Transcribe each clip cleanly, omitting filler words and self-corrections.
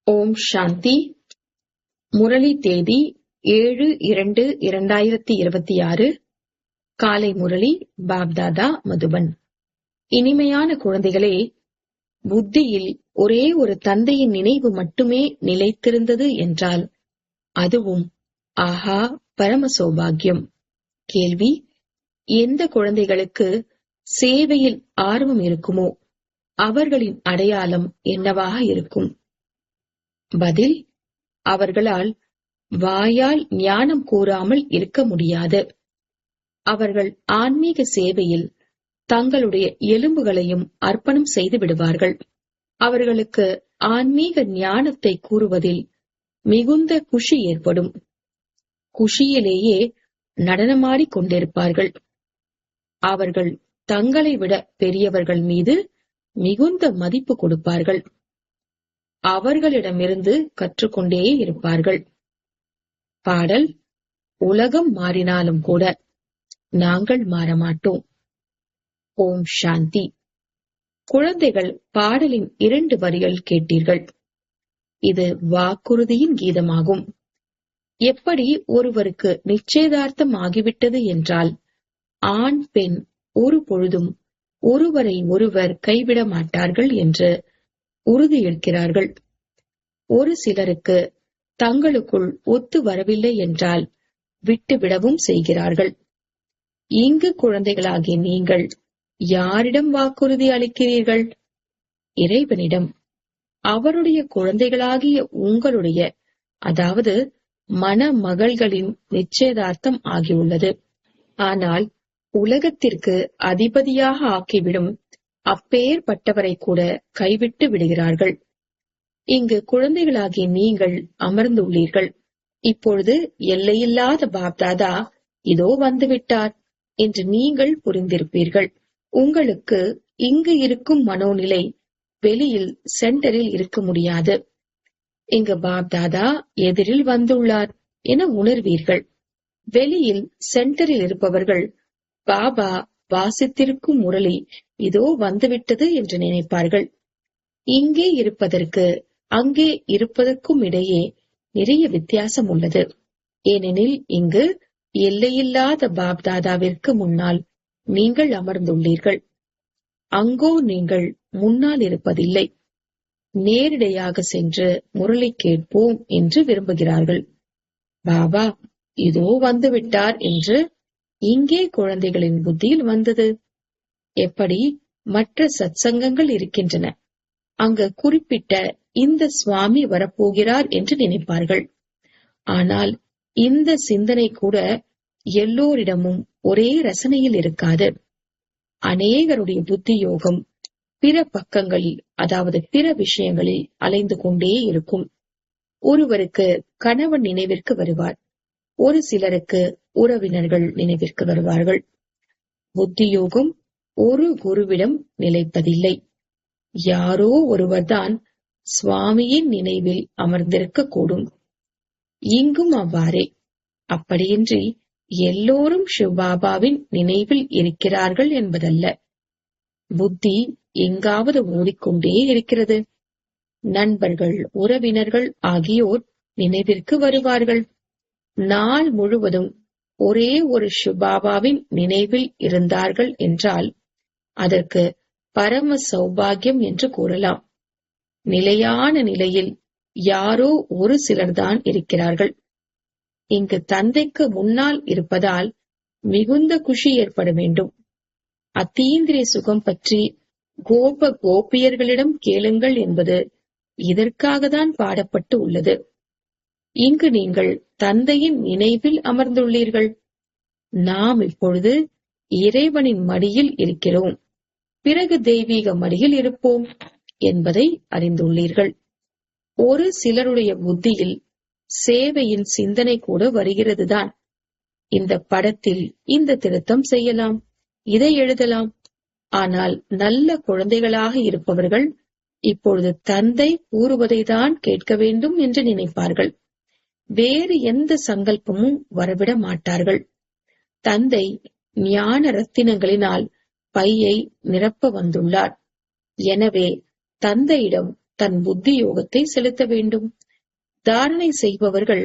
ஓம் சாந்தி. முரளி தேதி 7/2/2026. காலை முரளி பாப்தாதா மதுபன். இனிமையான குழந்தைகளே, புத்தியில் ஒரே ஒரு தந்தையின் நினைவு மட்டுமே நிலைத்திருந்தது என்றால் அதுவும் ஆஹா பரம சௌபாகியம். கேள்வி: எந்த குழந்தைகளுக்கு சேவையில் ஆர்வம் இருக்குமோ அவர்களின் அடையாளம் என்னவாக இருக்கும்? பதில்: அவர்களால் வாயால் ஞானம் கூறாமல் இருக்க முடியாது. அவர்கள் ஆன்மீக சேவையில் தங்களுடைய எலும்புகளையும் அர்ப்பணம் செய்து விடுவார்கள். அவர்களுக்கு ஆன்மீக ஞானத்தை கூறுவதில் மிகுந்த குஷி ஏற்படும். குஷியிலேயே நடனமாடிக் கொண்டிருப்பார்கள். அவர்கள் தங்களை விட பெரியவர்கள் மீது மிகுந்த மதிப்பு கொடுப்பார்கள். அவர்களிடமிருந்து கற்றுக்கொண்டே இருப்பார்கள். பாடல்: உலகம் மாறினாலும் கூட நாங்கள் மாறமாட்டோம். ஓம் சாந்தி. குழந்தைகள், பாடலின் 2 வரிகள் கேட்டீர்கள். இது வாக்குறுதியின் கீதமாகும். எப்படி ஒருவருக்கு நிச்சயதார்த்தம் ஆகிவிட்டது என்றால் ஆண் பெண் ஒரு பொழுதும் ஒருவரை ஒருவர் கைவிட மாட்டார்கள் என்று உறுதியேற்கிறார்கள். ஒரு சிலருக்கு தங்களுக்குள் ஒத்து வரவில்லை என்றால் விட்டுவிடவும் செய்கிறார்கள். இங்கு குழந்தைகளாகிய நீங்கள் யாரிடம் வாக்குறுதி அளிக்கிறீர்கள்? இறைவனிடம். அவருடைய குழந்தைகளாகிய உங்களுடைய, அதாவது மணமகள்களின் நிச்சயதார்த்தம் ஆகியுள்ளது. ஆனால் உலகத்திற்கு அதிபதியாக ஆக்கிவிடும் அப்பேற்பட்டவரை கூட கைவிட்டு விடுகிறார்கள். இங்கு குழந்தைகளாகிய நீங்கள் அமர்ந்துள்ளீர்கள். இப்பொழுது எல்லையில்லாத பாப்தாதா இதோ வந்துவிட்டார் என்று நீங்கள் புரிந்திருப்பீர்கள். உங்களுக்கு இங்கு இருக்கும் மனோநிலை வெளியில் சென்டரில் இருக்க முடியாது. இங்கு பாப்தாதா எதிரில் வந்துள்ளார் என உணர்வீர்கள். வெளியில் சென்டரில் இருப்பவர்கள் பாபா வாசித்திருக்கும் முரளி இதோ வந்துவிட்டது என்று நினைப்பார்கள். இங்கே இருப்பதற்கு அங்கே இருப்பதற்கும் இடையே நிறைய வித்தியாசம் உள்ளது. ஏனெனில் இங்கு எல்லையில்லாத பாப்தாதாவிற்கு முன்னால் நீங்கள் அமர்ந்துள்ளீர்கள். அங்கோ நீங்கள் முன்னால் இருப்பதில்லை. நேரிடையாக சென்று முரளி கேட்போம் என்று விரும்புகிறார்கள். பாபா இதோ வந்துவிட்டார் என்று இங்கே குழந்தைகளின் புத்தியில் வந்தது. எப்படி மற்ற சத்சங்கங்கள் இருக்கின்றன, அங்கு குறிப்பிட்ட இந்த சுவாமி வரப்போகிறார் என்று நினைப்பார்கள். ஆனால் இந்த சிந்தனை கூட எல்லோரிடமும் ஒரே ரசனையில் இருக்காது. அநேகருடைய புத்தி யோகம் பிற பக்கங்களில், அதாவது பிற விஷயங்களில் அலைந்து கொண்டே இருக்கும். ஒருவருக்கு கணவன் நினைவிற்கு வருவார், ஒரு சிலருக்கு உறவினர்கள் நினைவிற்கு வருவார்கள். புத்தி யோகம் ஒரு குருவிடம் நிலைப்பதில்லை. யாரோ ஒருவர்தான் சுவாமியின் நினைவில் அமர்ந்திருக்க கூடும். இங்கும் அவ்வாறே. அப்படியின்றி எல்லோரும் சிவபாபாவின் நினைவில் இருக்கிறார்கள் என்பதல்ல. புத்தி எங்காவது ஓடிக்கொண்டே இருக்கிறது. நண்பர்கள், உறவினர்கள் ஆகியோர் நினைவிற்கு வருவார்கள். நாள் முழுவதும் ஒரே ஒரு சிவபாபாவின் நினைவில் இருந்தார்கள் என்றால் அதற்கு பரம சௌபாகியம் என்று கூறலாம். நிலையான நிலையில் யாரோ ஒரு சிலர்தான் இருக்கிறார்கள். இங்கு தந்தைக்கு முன்னால் இருப்பதால் மிகுந்த குஷி ஏற்பட வேண்டும். அத்தீந்திரிய சுகம் பற்றி கோப கோபியர்களிடம் கேளுங்கள் என்பது இதற்காகத்தான் பாடப்பட்டு உள்ளது. இங்கு நீங்கள் தந்தையின் நினைவில் அமர்ந்துள்ளீர்கள். நாம் இப்பொழுது இறைவனின் மடியில் இருக்கிறோம், பிறகு தெய்வீக மடியில் இருப்போம் என்பதை அறிந்துள்ளீர்கள். ஒரு சிலருடைய புத்தியில் சேவையின் சிந்தனை கூட வருகிறதுதான். இந்த படத்தில் இந்த திருத்தம் செய்யலாம், இதை எழுதலாம். ஆனால் நல்ல குழந்தைகளாக இருப்பவர்கள் இப்பொழுது தந்தை கூறுவதை தான் கேட்க வேண்டும் என்று நினைப்பார்கள். வேறு எந்த சங்கல்பமும் வரவிட மாட்டார்கள். தந்தை ஞான ரத்தினங்களினால் பையை நிரப்ப வந்துள்ளார். எனவே தந்தையிடம் தன் புத்தி யோகத்தை செலுத்த வேண்டும். தாரணை செய்பவர்கள்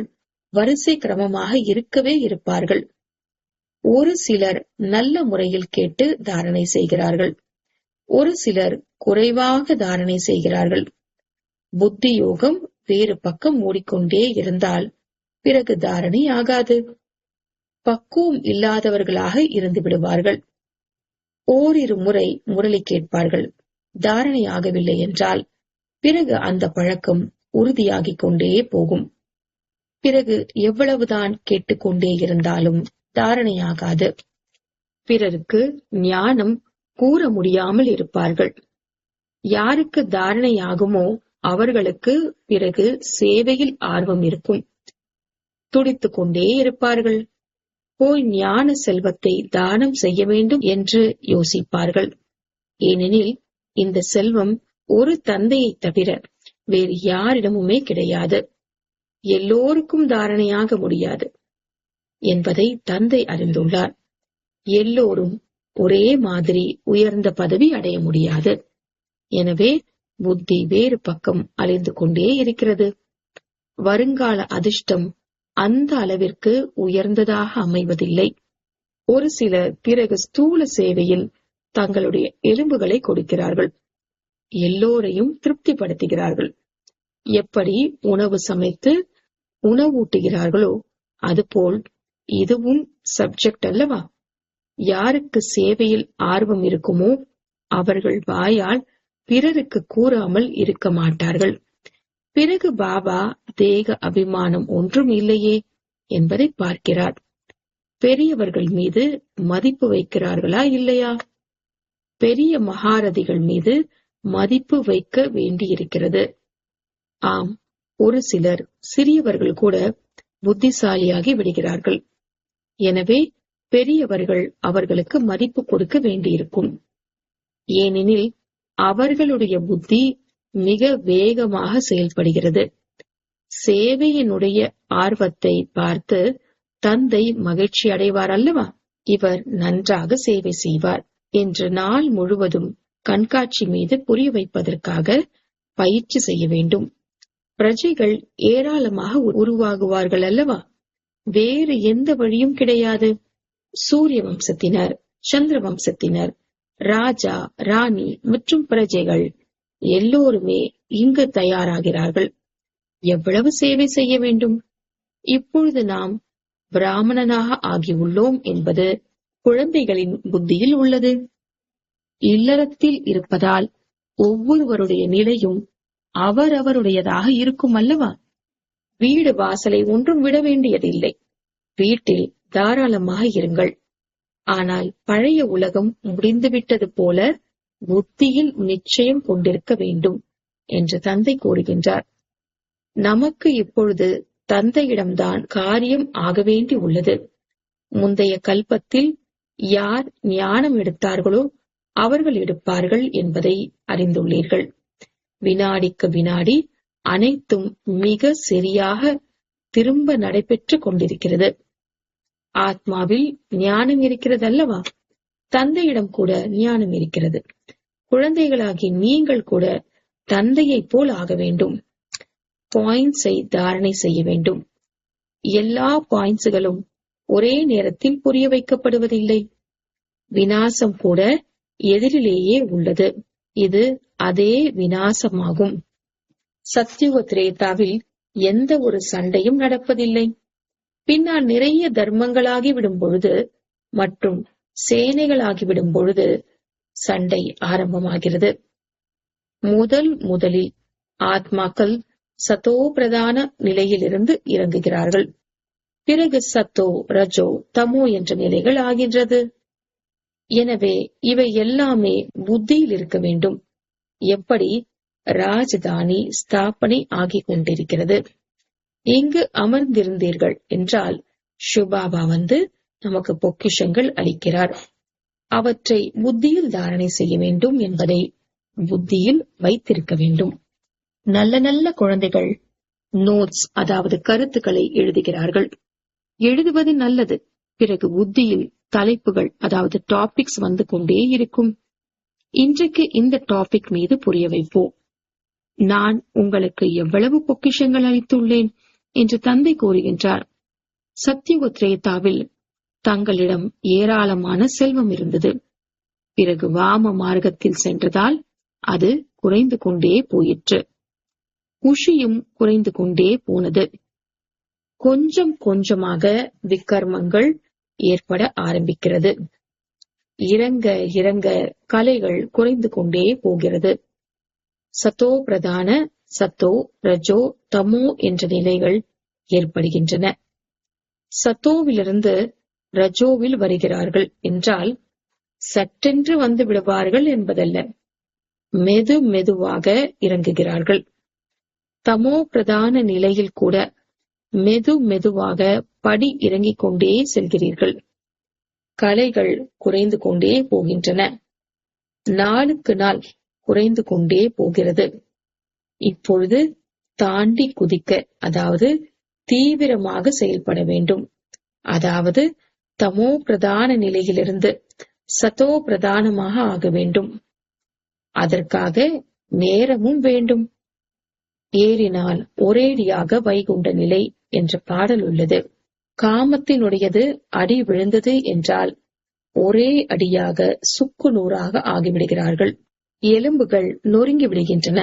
வரிசை கிரமமாக இருக்கவே இருப்பார்கள். ஒரு சிலர் நல்ல முறையில் கேட்டு தாரணை செய்கிறார்கள். ஒரு சிலர் குறைவாக தாரணை செய்கிறார்கள். புத்தி யோகம் வேறு பக்கம் ஓடிக்கொண்டே இருந்தால் பிறகு தாரணை ஆகாது. பக்குவம் இல்லாதவர்களாக இருந்து விடுவார்கள். ஓரிரு முறை முரளி கேட்பார்கள். தாரணை ஆகவில்லை என்றால் பிறகு அந்த பழக்கம் உறுதியாகிக் கொண்டே போகும். பிறகு எவ்வளவுதான் கேட்டுக்கொண்டே இருந்தாலும் தாரணையாகாது. பிறருக்கு ஞானம் கூற முடியாமல் இருப்பார்கள். யாருக்கு தாரணையாகுமோ அவர்களுக்கு பிறகு சேவையில் ஆர்வம் இருக்கும். துடித்துக் கொண்டே இருப்பார்கள். போய் ஞான செல்வத்தை தானம் செய்ய வேண்டும் என்று யோசிப்பார்கள். ஏனெனில் இந்த செல்வம் ஒரு தந்தையை தவிர வேறு யாரிடமுமே கிடையாது. எல்லோருக்கும் தாரணையாக முடியாது என்பதை தந்தை அறிந்துள்ளார். எல்லோரும் ஒரே மாதிரி உயர்ந்த பதவி அடைய முடியாது. எனவே புத்தி வேறு பக்கம் அலைந்து கொண்டே இருக்கிறது. வருங்கால அதிர்ஷ்டம் அந்த அளவிற்கு உயர்ந்ததாக அமைவதில்லை. ஒரு சிலர் பிறகு ஸ்தூல சேவையில் தங்களுடைய எலும்புகளை கொடுக்கிறார்கள். எல்லோரையும் திருப்திப்படுத்துகிறார்கள். எப்படி உணவு சமைத்து உணவூட்டுகிறார்களோ அதுபோல் இதுவும் சப்ஜெக்ட் அல்லவா? யாருக்கு சேவையில் ஆர்வம் இருக்குமோ அவர்கள் வாயால் பிறருக்கு கூறாமல் இருக்க மாட்டார்கள். பிறகு பாபா தேக அபிமானம் ஒன்றும் இல்லையே என்பதை பார்க்கிறார். பெரியவர்கள் மீது மதிப்பு வைக்கிறார்களா இல்லையா? பெரிய மகாரதிகள் மீது மதிப்பு வைக்க வேண்டியிருக்கிறது. ஆம், ஒரு சிலர் சிறியவர்கள் கூட புத்திசாலியாகி விடுகிறார்கள். எனவே பெரியவர்கள் அவர்களுக்கு மதிப்பு கொடுக்க வேண்டியிருக்கும். ஏனெனில் அவர்களுடைய புத்தி மிக வேகமாக செயல்படுகிறது. சேவையினுடைய ஆர்வத்தை பார்த்து தந்தை மகிழ்ச்சி அடைவார் அல்லவா? இவர் நன்றாக சேவை செய்வார் என்று நாள் முழுவதும் கண்காட்சி மீது புரிய வைப்பதற்காக பயிற்சி செய்ய வேண்டும். பிரஜைகள் ஏராளமாக உருவாகுவார்கள் அல்லவா? வேறு எந்த வழியும் கிடையாது. சூரிய வம்சத்தினர், சந்திர வம்சத்தினர், ராஜா, ராணி மற்றும் பிரஜைகள் எல்லோருமே இங்கு தயாராகிறார்கள். எவ்வளவு சேவை செய்ய வேண்டும்? இப்பொழுது நாம் பிராமணனாக ஆகியுள்ளோம் என்பது குழந்தைகளின் புத்தியில் உள்ளது. இல்லறத்தில் இருப்பதால் ஒவ்வொருவருடைய நிலையும் அவரவருடையதாக இருக்கும் அல்லவா? வீடு வாசலை ஒன்றும் விட வேண்டியதில்லை. வீட்டில் தாராளமாக இருங்கள். ஆனால் பழைய உலகம் முடிந்துவிட்டது போல புத்தியில் நிச்சயம் கொண்டிருக்க வேண்டும் என்று தந்தை கூறுகின்றார். நமக்கு இப்பொழுது தந்தையிடம்தான் காரியம் ஆக வேண்டி உள்ளது. முந்தைய கல்பத்தில் யார் ஞானம் எடுத்தார்களோ அவர்கள் எடுப்பார்கள் என்பதை அறிந்துள்ளீர்கள். வினாடிக்கு வினாடி அனைத்தும் மிக சரியாக திரும்ப நடைபெற்றுக் கொண்டிருக்கிறது. ஆத்மாவில் ஞானம் இருக்கிறது அல்லவா? தந்தையிடம் கூட ஞானம் இருக்கிறது. குழந்தைகளாகி நீங்கள் கூட தந்தையைப் போல் ஆக வேண்டும். பாயிண்ட்ஸை தாரணை செய்ய வேண்டும். எல்லா பாயிண்ட்ஸ்களும் ஒரே நேரத்தில் புரிய வைக்கப்படுவதில்லை. விநாசம் கூட எதிரிலேயே உள்ளது. இது அதே விநாசமாகும். சத்யுக திரேதாவில் எந்த ஒரு சண்டையும் நடப்பதில்லை. பின்னால் நிறைய தர்மங்களாகிவிடும் பொழுது மற்றும் சேனைகளாகிவிடும் பொழுது சண்டை ஆரம்பமாகிறது. முதலில் ஆத்மாக்கள் சத்தோ பிரதான நிலையிலிருந்து இறங்குகிறார்கள். பிறகு சத்தோ, ரஜோ, தமோ என்ற நிலைகள் ஆகின்றது. எனவே இவை எல்லாமே புத்தியில் இருக்க வேண்டும். எப்படி ராஜதானி ஸ்தாபனை ஆகிக் கொண்டிருக்கிறது. இங்கு அமர்ந்திருந்தீர்கள் என்றால் ஷுபாபா வந்து நமக்கு பொக்கிஷங்கள் அளிக்கிறார். அவற்றை புத்தியில் தாரணை செய்ய வேண்டும் என்பதை புத்தியில் வைத்திருக்க வேண்டும். நல்ல நல்ல குழந்தைகள் நோட்ஸ், அதாவது கருத்துக்களை எழுதுகிறார்கள். எழுதுவது நல்லது. பிறகு புத்தியில் தலைப்புகள், அதாவது டாபிக்ஸ் வந்து கொண்டே இருக்கும். இன்றைக்கு இந்த டாபிக் மீது புரிய வைப்போம். நான் உங்களுக்கு எவ்வளவு பொக்கிஷங்கள் அளித்துள்ளேன் என்று தந்தை கூறுகின்றார். சத்யுக திரேதாவில் தங்களிடம் ஏராளமான செல்வம் இருந்தது. பிறகு வாம மார்க்கத்தில் சென்றதால் அது குறைந்து கொண்டே போயிற்று. குஷியும் குறைந்து கொண்டே போனது. கொஞ்சம் கொஞ்சமாக விக்கர்மங்கள் ஏற்பட ஆரம்பிக்கிறது. இறங்க இறங்க கலைகள் குறைந்து கொண்டே போகிறது. சத்தோ பிரதான, சத்தோ, ரஜோ, தமோ என்ற நிலைகள் ஏற்படுகின்றன. சத்தோவிலிருந்து ரஜோவில் வருகிறார்கள் என்றால் சட்டென்று வந்து விடுவார்கள் என்பதல்ல. மெது மெதுவாக இறங்குகிறார்கள். தமோ பிரதான நிலையில் கூட மெது மெதுவாக படி இறங்கிக் கொண்டே செல்கிறீர்கள். கலைகள் குறைந்து கொண்டே போகின்றன. நாளுக்கு நாள் குறைந்து கொண்டே போகிறது. இப்பொழுது தாண்டி குதிக்க, அதாவது தீவிரமாக செயல்பட வேண்டும். அதாவது தமோ பிரதான நிலையிலிருந்து சத்தோ பிரதானமாக ஆக வேண்டும். அதற்காக நேரமும் வேண்டும். ஏறினால் ஒரேடியாக வைகுண்ட நிலை என்ற பாடல் உள்ளது. காமத்தினுடையது அடி விழுந்தது என்றால் ஒரே அடியாக சுக்கு நூறாக ஆகிவிடுகிறார்கள். எலும்புகள் நொறுங்கி விடுகின்றன.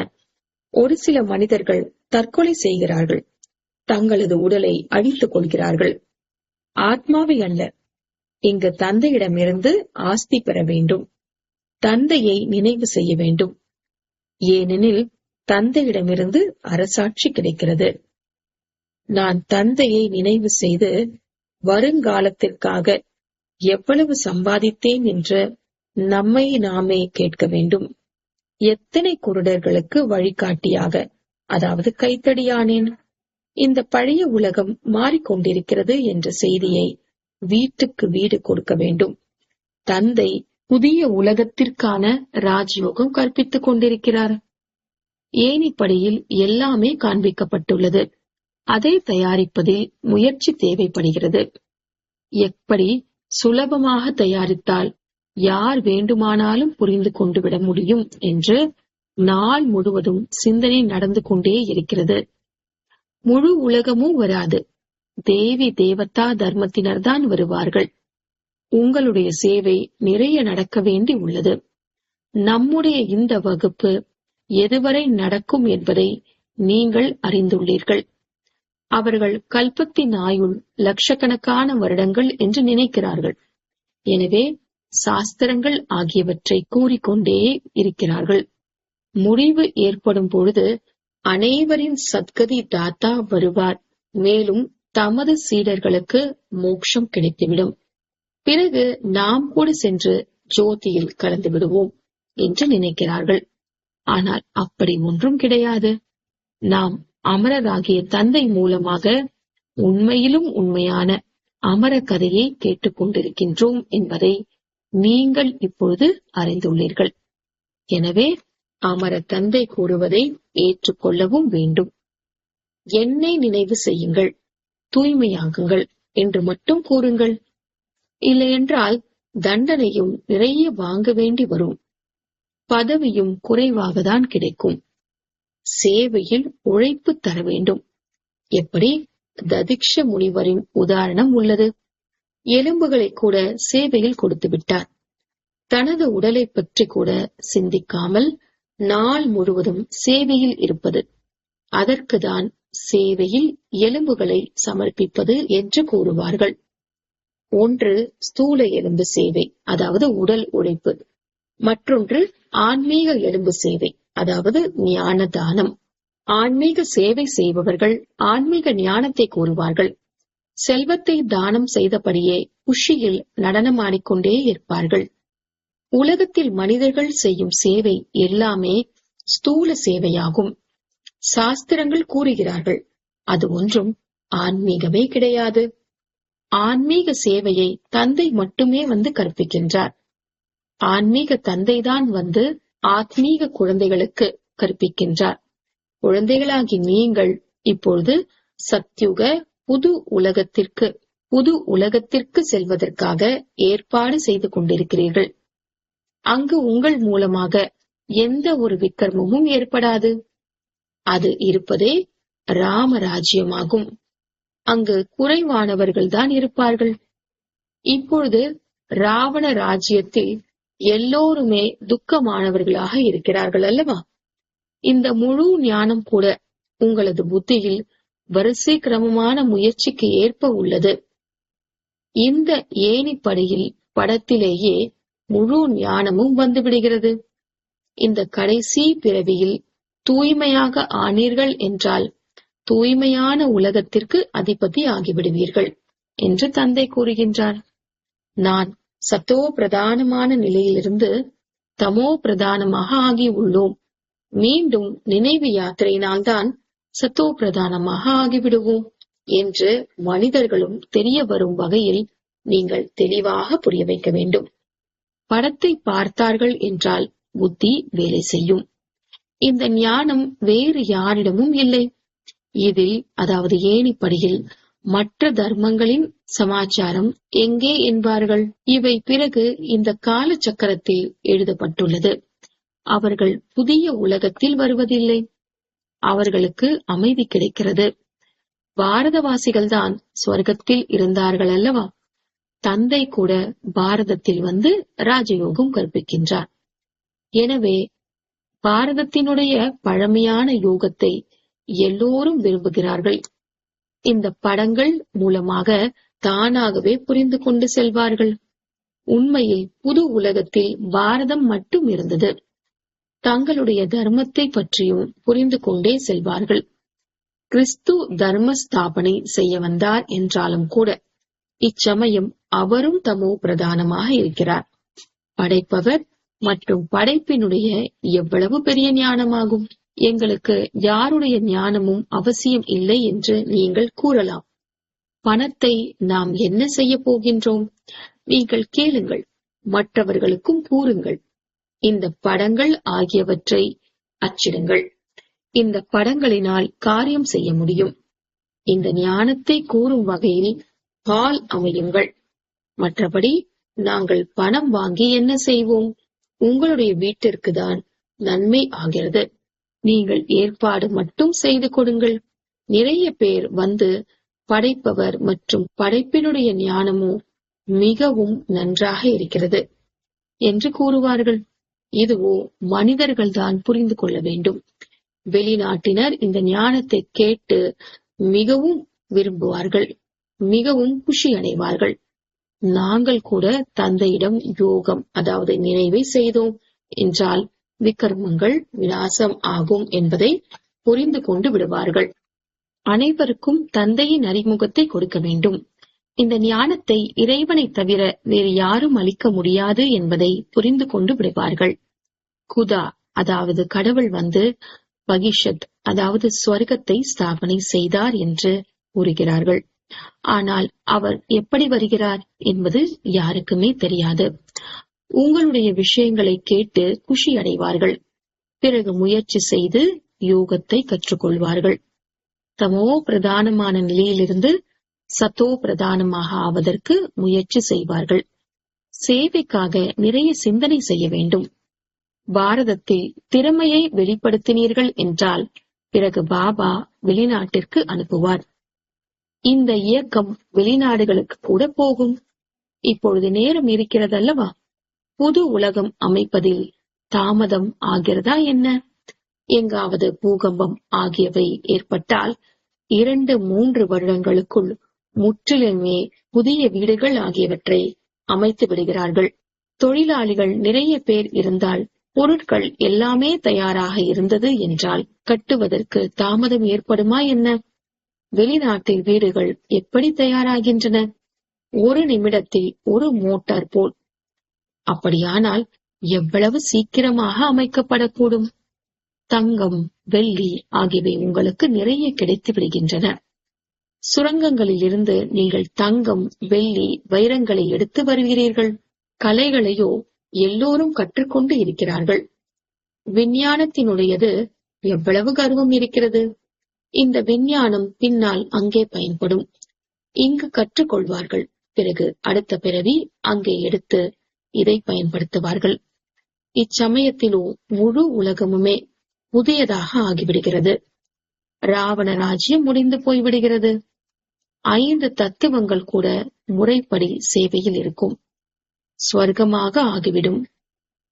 ஒரு சில மனிதர்கள் தற்கொலை செய்கிறார்கள். தங்களது உடலை அழித்துக் கொள்கிறார்கள். ஆத்மாவை அல்ல, இங்கு தந்தையிடமிருந்து ஆஸ்தி பெற வேண்டும். தந்தையை நினைவு செய்ய வேண்டும். ஏனெனில் தந்தையிடமிருந்து அரசாட்சி கிடைக்கிறது. நான் தந்தையை நினைவு செய்து வருங்காலத்திற்காக எவ்வளவு சம்பாதித்தேன் என்று நம்மை நாமே கேட்க வேண்டும். எத்தனை குருடர்களுக்கு வழிகாட்டியாக, அதாவது கைத்தடியானேன். இந்த பழைய உலகம் மாறிக்கொண்டிருக்கிறது என்ற செய்தியை வீட்டுக்கு வீடு கொடுக்க வேண்டும். தந்தை புதிய உலகத்திற்கான ராஜயோகம் கற்பித்துக் கொண்டிருக்கிறார். ஏணிப்படியில் எல்லாமே காண்பிக்கப்பட்டுள்ளது. அதை தயாரிப்பதில் முயற்சி தேவைப்படுகிறது. எப்படி சுலபமாக தயாரித்தால் யார் வேண்டுமானாலும் புரிந்து கொண்டு விட முடியும் என்று நாள் முழுவதும் சிந்தனை நடந்து கொண்டே இருக்கிறது. முழு உலகமும் வராது. தேவி தேவதா தர்மத்தினர்தான் வருவார்கள். உங்களுடைய சேவை நிறைய நடக்க வேண்டி உள்ளது. நம்முடைய இந்த வகுப்பு எதுவரை நடக்கும் என்பதை நீங்கள் அறிந்துள்ளீர்கள். அவர்கள் கல்பத்தின் ஆயுள் லட்சக்கணக்கான வருடங்கள் என்று நினைக்கிறார்கள். எனவே சாஸ்திரங்கள் ஆகியவற்றை கூறிக்கொண்டே இருக்கிறார்கள். முடிவு ஏற்படும் பொழுது அனைவரின் சத்கதி தாத்தா வருவார். மேலும் தமது சீடர்களுக்கு மோட்சம் கிடைத்துவிடும். பிறகு நாம் கூட சென்று ஜோதியில் கலந்து விடுவோம் என்று நினைக்கிறார்கள். ஆனால் அப்படி ஒன்றும் கிடையாது. நாம் அமரராகிய தந்தை மூலமாக உண்மையிலும் உண்மையான அமர கதையை கேட்டுக்கொண்டிருக்கின்றோம் என்பதை நீங்கள் இப்பொழுது அறிந்துள்ளீர்கள். எனவே அமர தந்தை கூறுவதை ஏற்றுக்கொள்ளவும் வேண்டும். என்னை நினைவு செய்யுங்கள், தூய்மையாகுங்கள் என்று மட்டும் கூறுங்கள். இல்லையென்றால் தண்டனையும் நிறைய வாங்க வேண்டி வரும். பதவியும் குறைவாகத்தான் கிடைக்கும். சேவையில் உழைப்பு தர வேண்டும். எப்படி ததிக்ஷ முனிவரின் உதாரணம் உள்ளது. எலும்புகளை கூட சேவையில் கொடுத்து விட்டார். தனது உடலை பற்றி கூட சிந்திக்காமல் நாள் முழுவதும் சேவையில் இருப்பது, அதற்குதான் சேவையில் எலும்புகளை சமர்ப்பிப்பது என்று கூறுவார்கள். ஒன்று ஸ்தூல எலும்பு சேவை, அதாவது உடல் உழைப்பு. மற்றொன்று ஆன்மீக எலும்பு சேவை, அதாவது ஞான தானம். ஆன்மீக சேவை செய்பவர்கள் ஆன்மீக ஞானத்தை கூறுவார்கள். செல்வத்தை தானம் செய்தபடியே குஷியில் நடனமாடிக்கொண்டே இருப்பார்கள். உலகத்தில் மனிதர்கள் செய்யும் சேவை எல்லாமே ஸ்தூல சேவையாகும். சாஸ்திரங்கள் கூறுகிறார்கள், அது ஒன்றும் ஆன்மீகமே கிடையாது. ஆன்மீக சேவையை தந்தை மட்டுமே வந்து கற்பிக்கின்றார். ஆன்மீக தந்தைதான் வந்து ஆத்மீக குழந்தைகளுக்கு கற்பிக்கின்றார். குழந்தைகளாகி நீங்கள் இப்பொழுது சத்யுக புது உலகத்திற்கு செல்வதற்காக ஏற்பாடு செய்து கொண்டிருக்கிறீர்கள். அங்கு உங்கள் மூலமாக எந்த ஒரு விக்ரமமும் ஏற்படாது. அது இருப்பதே ராமராஜ்யமாகும். அங்கு குறைவானவர்கள்தான் இருப்பார்கள். இப்பொழுது ராவண ராஜ்யத்தில் எல்லோருமே துக்கமானவர்களாக இருக்கிறார்கள் அல்லவா? இந்த முழு ஞானம் கூட உங்களது புத்தியில் வரிசை கிரமமான முயற்சிக்கு ஏற்ப உள்ளது. இந்த ஏணிப்படியில் படத்திலேயே முழு ஞானமும் வந்துவிடுகிறது. இந்த கடைசி பிறவியில் தூய்மையாக ஆனீர்கள் என்றால் தூய்மையான உலகத்திற்கு அதிபதி ஆகிவிடுவீர்கள் என்று தந்தை கூறுகின்றார். நான் சத்தோ பிரதானமான நிலையிலிருந்து தமோ பிரதானமாக ஆகி உள்ளோம். மீண்டும் நினைவு யாத்திரையினால்தான் சத்தோ பிரதானமாக ஆகிவிடுவோம் என்று மனிதர்களும் தெரிய வரும் வகையில் நீங்கள் தெளிவாக புரிய வைக்க வேண்டும். படத்தை பார்த்தார்கள் என்றால் புத்தி வேலை செய்யும். இந்த ஞானம் வேறு யாரிடமும் இல்லை. இதில், அதாவது ஏணிப்படியில், மற்ற தர்மங்களின் சமாச்சாரம் எங்கே என்பார்கள். இவை பிறகு இந்த கால சக்கரத்தில் எழுதப்பட்டுள்ளது. அவர்கள் புதிய உலகத்தில் வருவதில்லை. அவர்களுக்கு அமைதி கிடைக்கிறது. பாரதவாசிகள்தான் ஸ்வர்க்கத்தில் இருந்தார்கள் அல்லவா? தந்தை கூட பாரதத்தில் வந்து ராஜயோகம் கற்பிக்கின்றார். எனவே பாரதத்தினுடைய பழமையான யோகத்தை எல்லோரும் விரும்புகிறார்கள். இந்த படங்கள் மூலமாக தானாகவே புரிந்து கொண்டு செல்வார்கள். உண்மையில் புது உலகத்தில் பாரதம் மட்டும் இருந்தது. தங்களுடைய தர்மத்தை பற்றியும் புரிந்து கொண்டே செல்வார்கள். கிறிஸ்து தர்ம ஸ்தாபனை செய்ய வந்தார் என்றாலும் கூட இச்சமயம் அவரும் தமோ பிரதானமாக இருக்கிறார். படைப்பவர் மற்றும் படைப்பினுடைய எவ்வளவு பெரிய ஞானமாகும். எங்களுக்கு யாருடைய ஞானமும் அவசியம் இல்லை என்று நீங்கள் கூறலாம். பணத்தை நாம் என்ன செய்ய போகின்றோம்? நீங்கள் கேளுங்கள், மற்றவர்களுக்கும் கூறுங்கள். இந்த படங்கள் ஆகியவற்றை அச்சிடுங்கள். இந்த படங்களினால் காரியம் செய்ய முடியும். இந்த ஞானத்தை கூறும் வகையில் ஹால் அமையுங்கள். மற்றபடி நாங்கள் பணம் வாங்கி என்ன செய்வோம்? உங்களுடைய வீட்டிற்கு தான் நன்மை ஆகிறது. நீங்கள் ஏற்பாடு மட்டும் செய்து கொடுங்கள். நிறைய பேர் வந்து படைப்பவர் மற்றும் படைப்பினுடைய ஞானமோ மிகவும் நன்றாக இருக்கிறது என்று கூறுவார்கள். இதுவோ மனிதர்கள் தான் புரிந்து கொள்ள வேண்டும். வெளிநாட்டினர் இந்த ஞானத்தை கேட்டு மிகவும் விரும்புவார்கள், மிகவும் குஷி அடைவார்கள். நாங்கள் கூட தந்தையிடம் யோகம், அதாவது நினைவை செய்தோம் என்றால் விக்ரமங்கள் விநாசம் ஆகும் என்பதை புரிந்து கொண்டு விடுவார்கள். அனைவருக்கும் தந்தையின் அறிமுகத்தை கொடுக்க வேண்டும். இந்த ஞானத்தை இறைவனை தவிர வேறு யாரும் அளிக்க முடியாது என்பதை புரிந்து கொண்டு விடுவார்கள். குதா, அதாவது கடவுள் வந்து பகிஷத், அதாவது ஸ்வர்க்கத்தை ஸ்தாபனை செய்தார் என்று கூறுகிறார்கள். ஆனால் அவர் எப்படி வருகிறார் என்பது யாருக்குமே தெரியாது. உங்களுடைய விஷயங்களை கேட்டு குஷி அடைவார்கள். பிறகு முயற்சி செய்து யோகத்தை கற்றுக்கொள்வார்கள். தமோ பிரதானமான நிலையிலிருந்து சத்தோ பிரதானமாக ஆவதற்கு முயற்சி செய்வார்கள். சேவைக்காக நிறைய சிந்தனை செய்ய வேண்டும். பாரதத்தில் திறமையை வெளிப்படுத்தினீர்கள் என்றால் பிறகு பாபா வெளிநாட்டிற்கு அனுப்புவார். இந்த இயக்கம் வெளிநாடுகளுக்கு கூட போகும். இப்பொழுது நேரம் இருக்கிறதல்லவா? புது உலகம் அமைப்பதில் தாமதம் ஆகிறதா என்ன? எங்காவது பூகம்பம் ஆகியவை ஏற்பட்டால் 2-3 வருடங்களுக்குள் முற்றிலுமே புதிய வீடுகள் ஆகியவற்றை அமைத்து விடுகிறார்கள். தொழிலாளிகள் நிறைய பேர் இருந்தால், பொருட்கள் எல்லாமே தயாராக இருந்தது என்றால் கட்டுவதற்கு தாமதம் ஏற்படுமா என்ன? வெளிநாட்டில் வீடுகள் எப்படி தயாராகின்றன? 1 நிமிடத்தில் 1 மோட்டார் போல். அப்படியானால் எவ்வளவு சீக்கிரமாக அமைக்கப்படக்கூடும்? தங்கம், வெள்ளி ஆகியவை உங்களுக்கு நிறைய கிடைத்து விடுகின்றன. சுரங்கங்களில் இருந்து நீங்கள் தங்கம், வெள்ளி, வைரங்களை எடுத்து வருகிறீர்கள். கலைகளையோ எல்லோரும் கற்றுக்கொண்டு இருக்கிறார்கள். விஞ்ஞானத்தினுடையது எவ்வளவு கர்வம் இருக்கிறது! இந்த விஞ்ஞானம் பின்னால் அங்கே பயன்படும். இங்கு கற்றுக்கொள்வார்கள். பிறகு அடுத்த பிறவி அங்கே எடுத்து இதை பயன்படுத்துவார்கள். இச்சமயத்திலோ முழு உலகமுமே புதியதாக ஆகிவிடுகிறது. ராவண ராஜ்யம் முடிந்து போய்விடுகிறது. 5 தத்துவங்கள் கூட முறைப்படி சேவையில் இருக்கும். ஸ்வர்க்கமாக ஆகிவிடும்.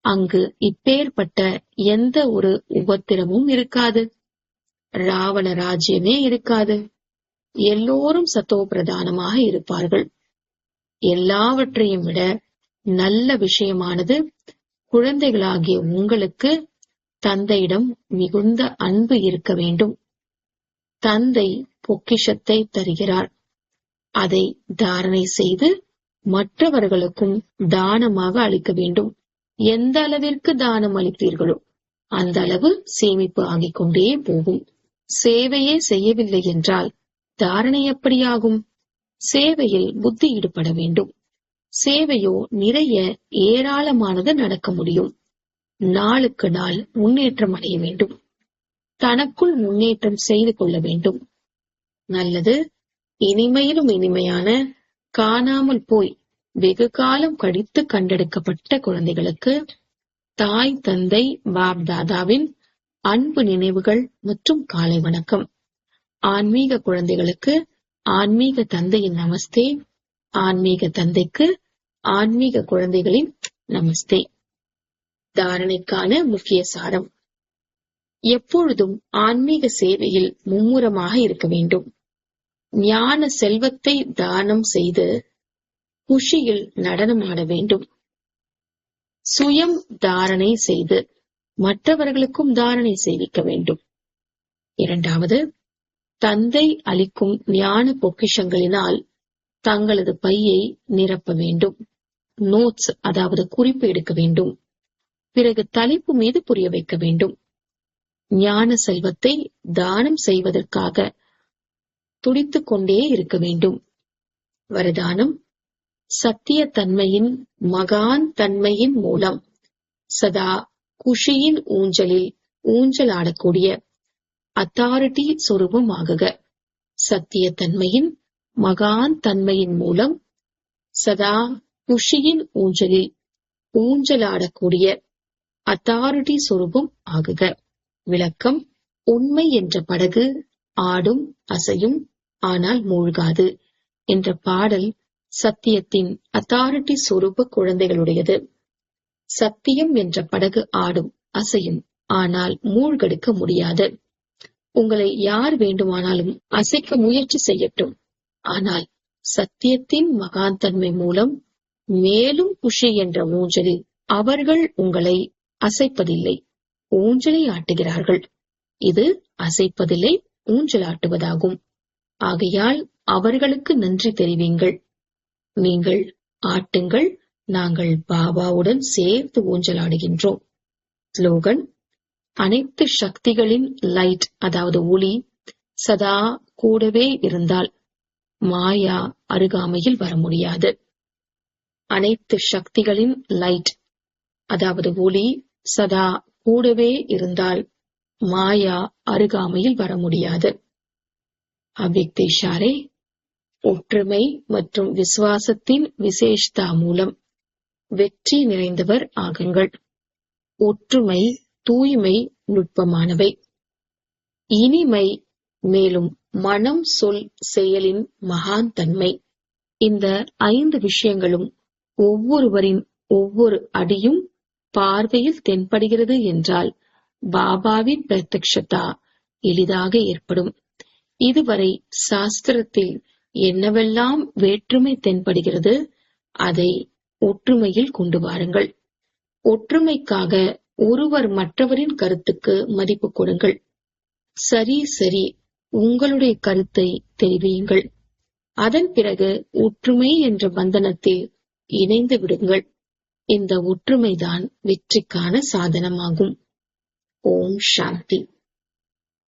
அங்கு இப்பேற்பட்ட எந்த ஒரு உபத்திரமும் இருக்காது. ராவண ராஜ்யமே இருக்காது. எல்லோரும் சத்தோ பிரதானமாக இருப்பார்கள். எல்லாவற்றையும் விட நல்ல விஷயமானது, குழந்தைகளாகிய உங்களுக்கு தந்தையிடம் மிகுந்த அன்பு இருக்க வேண்டும். தந்தை பொக்கிஷத்தை தருகிறார். அதை தாரணை செய்து மற்றவர்களுக்கும் தானமாக அளிக்க வேண்டும். எந்த அளவிற்கு தானம் அளித்தீர்களோ அந்த அளவு சேமிப்பு ஆகிக் கொண்டே போகும். சேவையே செய்யவில்லை என்றால் தாரணை எப்படியாகும்? சேவையில் புத்தி ஈடுபட வேண்டும். சேவையோ நிறைய ஏராளமானது நடக்க முடியும். நாளுக்கு நாள் முன்னேற்றம் அடைய வேண்டும். தனக்குள் முன்னேற்றம் செய்து கொள்ள வேண்டும். நல்லது. இனிமையிலும் இனிமையான, காணாமல் போய் வெகு காலம் கழித்து கண்டெடுக்கப்பட்ட குழந்தைகளுக்கு தாய் தந்தை பாப் தாதாவின் அன்பு நினைவுகள் மற்றும் காலை வணக்கம். ஆன்மீக குழந்தைகளுக்கு ஆன்மீக தந்தையின் நமஸ்தே. ஆன்மீக தந்தைக்கு ஆன்மீக குழந்தைகளின் நமஸ்தே. தாரணைக்கான முக்கிய சாரம்: எப்பொழுதும் ஆன்மீக சேவையில் மும்முரமாக இருக்க வேண்டும். ஞான செல்வத்தை தானம் செய்து குஷியில் நடனமாட வேண்டும். சுயம் தாரணை செய்து மற்றவர்களுக்கும் தாரணை செய்விக்க வேண்டும். 2வது, தந்தை அளிக்கும் ஞான பொக்கிஷங்களினால் தங்களது பையை நிரப்ப வேண்டும். நோட்ஸ், அதாவது குறிப்பு எடுக்க வேண்டும். பிறகு தலைப்பு மீது புரிய வைக்க வேண்டும். ஞான செல்வத்தை தானம் செய்வதற்காக துடித்துக் கொண்டே இருக்க வேண்டும். வரதானம்: சத்திய தன்மையின் மகான் தன்மையின் மூலம் சதா குஷியின் ஊஞ்சலில் ஊஞ்சலாடக்கூடிய அத்தாரிட்டி சொரூபமாகுக. சத்திய தன்மையின் மகான் தன்மையின் மூலம் சதா குஷியின் ஊஞ்சலில் ஊஞ்சலாடக்கூடிய அத்தாரிட்டி சொரூபம் ஆகுக. விளக்கம்: உண்மை என்ற படகு ஆடும் அசையும், ஆனால் மூழ்காது என்ற பாடல் சத்தியத்தின் அத்தாரிட்டி சொரூப குழந்தைகளுடையது. சத்தியம் என்ற படகு ஆடும் அசையும், ஆனால் மூழ்கெடுக்க முடியாது. உங்களை யார் வேண்டுமானாலும் அசைக்க முயற்சி செய்யட்டும். ஆனால் சத்தியத்தின் மகான்தன்மை மூலம் மேலும் குஷி என்ற ஊஞ்சலில் அவர்கள் உங்களை அசைப்பதில்லை, ஊஞ்சலை ஆட்டுகிறார்கள். இது அசைப்பதில்லை, ஊஞ்சலாட்டுவதாகும். ஆகையால் அவர்களுக்கு நன்றி தெரிவிங்கள். நீங்கள் ஆட்டுங்கள், நாங்கள் பாபாவுடன் சேர்த்து ஊஞ்சலாடுகின்றோம். ஸ்லோகன்: அனைத்து சக்திகளின் லைட், அதாவது ஒளி சதா கூடவே இருந்தால் மாயா அருகாமையில் வர முடியாது. அனைத்து சக்திகளின் லைட், அதாவது ஒளி சதா கூடவே இருந்தால் மாயா அருகாமையில் வர முடியாது. அவ்யக்த இஷாரே: ஒற்றுமை மற்றும் விசுவாசத்தின் விசேஷதா மூலம் வெற்றி நிறைந்தவர் ஆகுங்கள். ஒற்றுமை, தூய்மை நுட்பமானவை. இனிமை, மேலும் மனம், சொல், செயலின் மகான் தன்மை. இந்த 5 விஷயங்களும் ஒவ்வொருவரின் ஒவ்வொரு அடியும் பார்வையில் தென்படுகிறது என்றால் பாபாவின் பிரத்யக்ஷதா எளிதாக ஏற்படும். இதுவரை சாஸ்திரத்தில் என்னவெல்லாம் வேற்றுமை தென்படுகிறது அதை ஒற்றுமையில் கொண்டு வாருங்கள். ஒற்றுமைக்காக ஒருவர் மற்றவரின் கருத்துக்கு மதிப்பு கொடுங்கள். சரி சரி, உங்களுடைய கருத்தை தெரிவியுங்கள். அதன் பிறகு ஒற்றுமை என்ற பந்தனத்தில் இணைந்து விடுங்கள். இந்த ஒற்றுமைதான் வெற்றிக்கான சாதனமாகும். ஓம் சாந்தி.